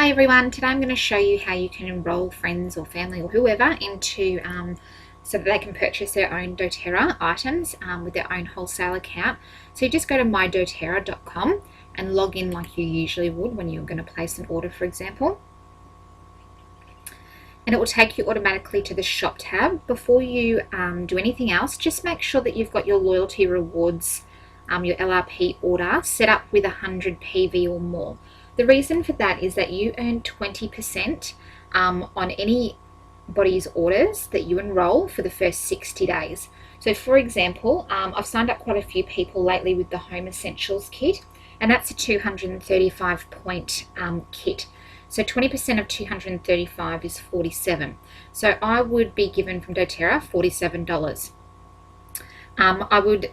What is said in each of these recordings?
Hi everyone, today I'm going to show you how you can enroll friends or family or whoever into so that they can purchase their own doTerra items with their own wholesale account. So you just go to mydoterra.com and log in like you usually would when you're going to place an order, for example. And it will take you automatically to the shop tab. Before you do anything else, just make sure that you've got your loyalty rewards, your LRP order set up with 100 PV or more. The reason for that is that you earn 20% on anybody's orders that you enroll for the first 60 days. So for example, I've signed up quite a few people lately with the Home Essentials kit, and that's a 235 point kit. So 20% of 235 is 47. So I would be given from doTerra $47. I would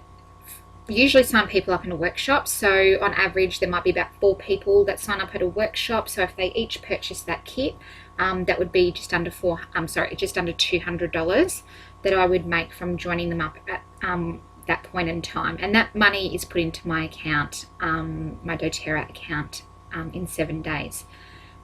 usually sign people up in a workshop. So on average, there might be about 4 people that sign up at a workshop. So if they each purchase that kit, that would be just under $200 that I would make from joining them up at that point in time. And that money is put into my account, my doTerra account, in 7 days.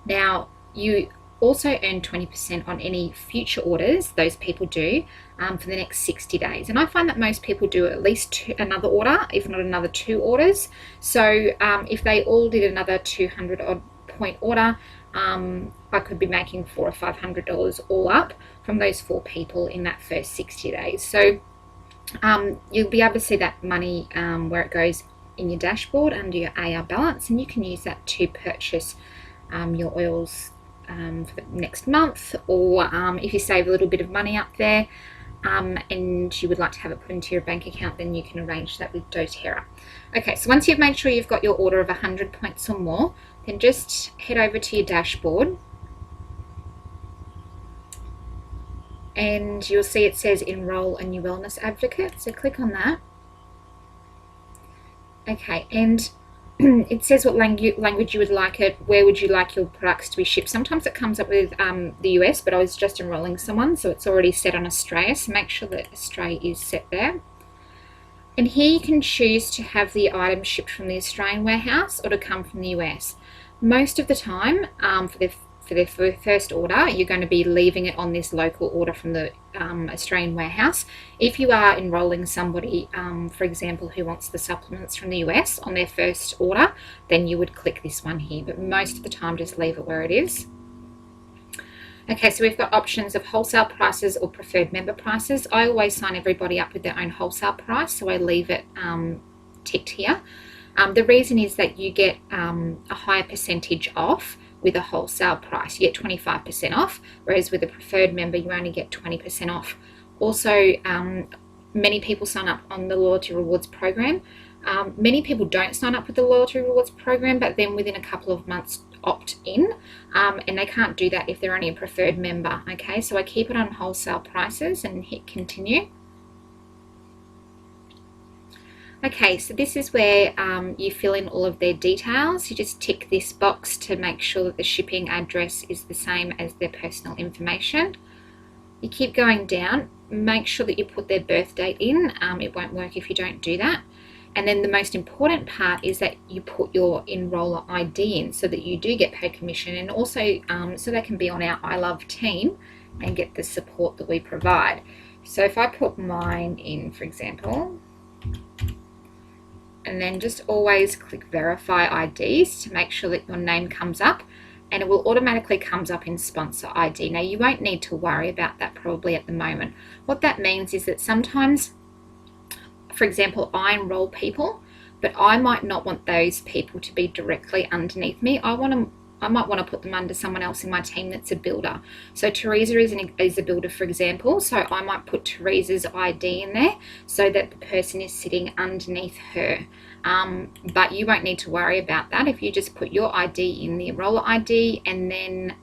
Now, you also earn 20% on any future orders those people do for the next 60 days. And I find that most people do at least another order, if not another 2 orders. So if they all did another 200 odd point order, I could be making $400 or $500 all up from those 4 people in that first 60 days. So you'll be able to see that money where it goes in your dashboard under your AR balance, and you can use that to purchase your oils for the next month, or if you save a little bit of money up there and you would like to have it put into your bank account, then you can arrange that with doTerra. Okay, so once you've made sure you've got your order of 100 points or more, then just head over to your dashboard and you'll see it says Enrol a New Wellness Advocate. So click on that. Okay, and it says what language you would like it, where would you like your products to be shipped. Sometimes it comes up with the US, but I was just enrolling someone, so it's already set on Australia, so make sure that Australia is set there. And here you can choose to have the item shipped from the Australian warehouse or to come from the US. Most of the time, for their first order, you're going to be leaving it on this local order from the Australian warehouse. If you are enrolling somebody, for example, who wants the supplements from the US on their first order, then you would click this one here, but most of the time just leave it where it is. Okay, so we've got options of wholesale prices or preferred member prices. I always sign everybody up with their own wholesale price, so I leave it ticked here. The reason is that you get a higher percentage off with a wholesale price. You get 25% off, whereas with a preferred member you only get 20% off. Also, many people sign up on the loyalty rewards program. Many people don't sign up with the loyalty rewards program, but then within a couple of months opt in, and they can't do that if they're only a preferred member. Okay, so I keep it on wholesale prices and hit continue. Okay, so this is where you fill in all of their details. You just tick this box to make sure that the shipping address is the same as their personal information. You keep going down, make sure that you put their birth date in. It won't work if you don't do that. And then the most important part is that you put your enroller ID in so that you do get paid commission, and also so they can be on our I Love team and get the support that we provide. So if I put mine in, for example, and then just always click verify IDs to make sure that your name comes up, and it will automatically comes up in sponsor ID. Now you won't need to worry about that probably at the moment. What that means is that sometimes, for example, I enroll people, but I might not want those people to be directly underneath me. I might want to put them under someone else in my team that's a builder. So Teresa is a builder, for example, so I might put Teresa's ID in there so that the person is sitting underneath her. But you won't need to worry about that if you just put your ID in the enroller ID, and then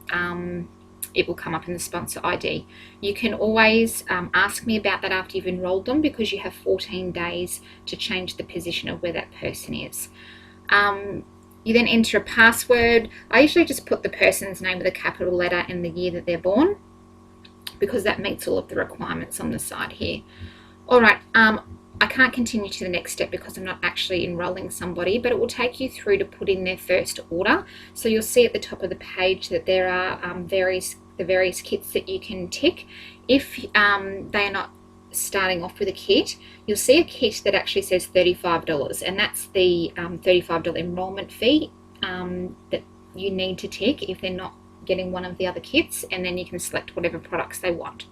it will come up in the sponsor ID. You can always ask me about that after you've enrolled them, because you have 14 days to change the position of where that person is. You then enter a password. I usually just put the person's name with a capital letter and the year that they're born, because that meets all of the requirements on the side here. All right, I can't continue to the next step because I'm not actually enrolling somebody, but it will take you through to put in their first order. So you'll see at the top of the page that there are the various kits that you can tick. If they are not starting off with a kit, you'll see a kit that actually says $35, and that's the $35 enrollment fee that you need to tick if they're not getting one of the other kits, and then you can select whatever products they want.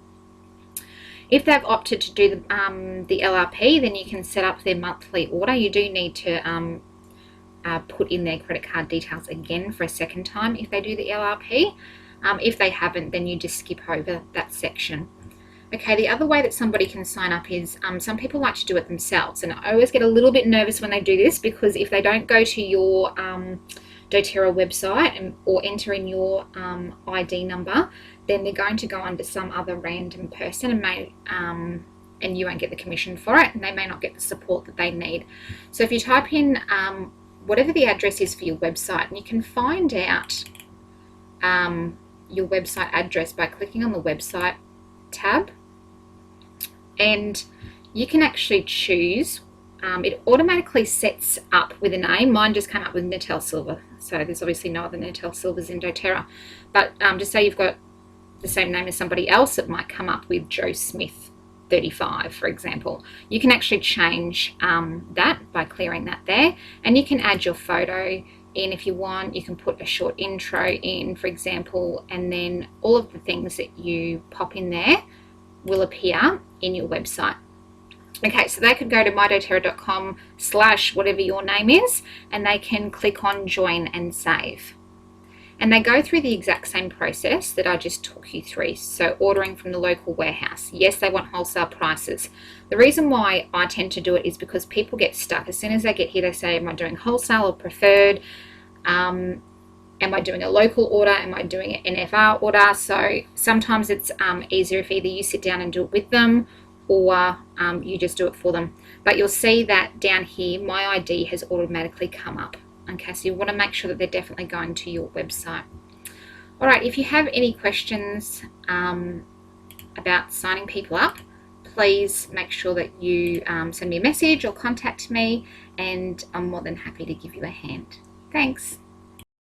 If they've opted to do the LRP, then you can set up their monthly order. You do need to put in their credit card details again for a second time if they do the LRP. If they haven't, then you just skip over that section. Okay, the other way that somebody can sign up is some people like to do it themselves, and I always get a little bit nervous when they do this, because if they don't go to your doTerra website or enter in your ID number, then they're going to go under some other random person and you won't get the commission for it, and they may not get the support that they need. So if you type in whatever the address is for your website, and you can find out your website address by clicking on the website tab, and you can actually choose. It automatically sets up with a name. Mine just came up with Netelle Silver, so there's obviously no other Netelle Silvers in doTerra. But just say you've got the same name as somebody else, it might come up with Joe Smith 35, for example. You can actually change that by clearing that there, and you can add your photo in if you want. You can put a short intro in, for example, and then all of the things that you pop in there will appear in your website. Okay, so they could go to mydoterra.com/whatever your name is, and they can click on join and save. And they go through the exact same process that I just took you through. So ordering from the local warehouse. Yes, they want wholesale prices. The reason why I tend to do it is because people get stuck. As soon as they get here, they say, am I doing wholesale or preferred? Am I doing a local order? Am I doing an NFR order? So sometimes it's easier if either you sit down and do it with them, or you just do it for them. But you'll see that down here, my ID has automatically come up. Okay, so you want to make sure that they're definitely going to your website. All right, if you have any questions about signing people up, please make sure that you send me a message or contact me, and I'm more than happy to give you a hand. Thanks.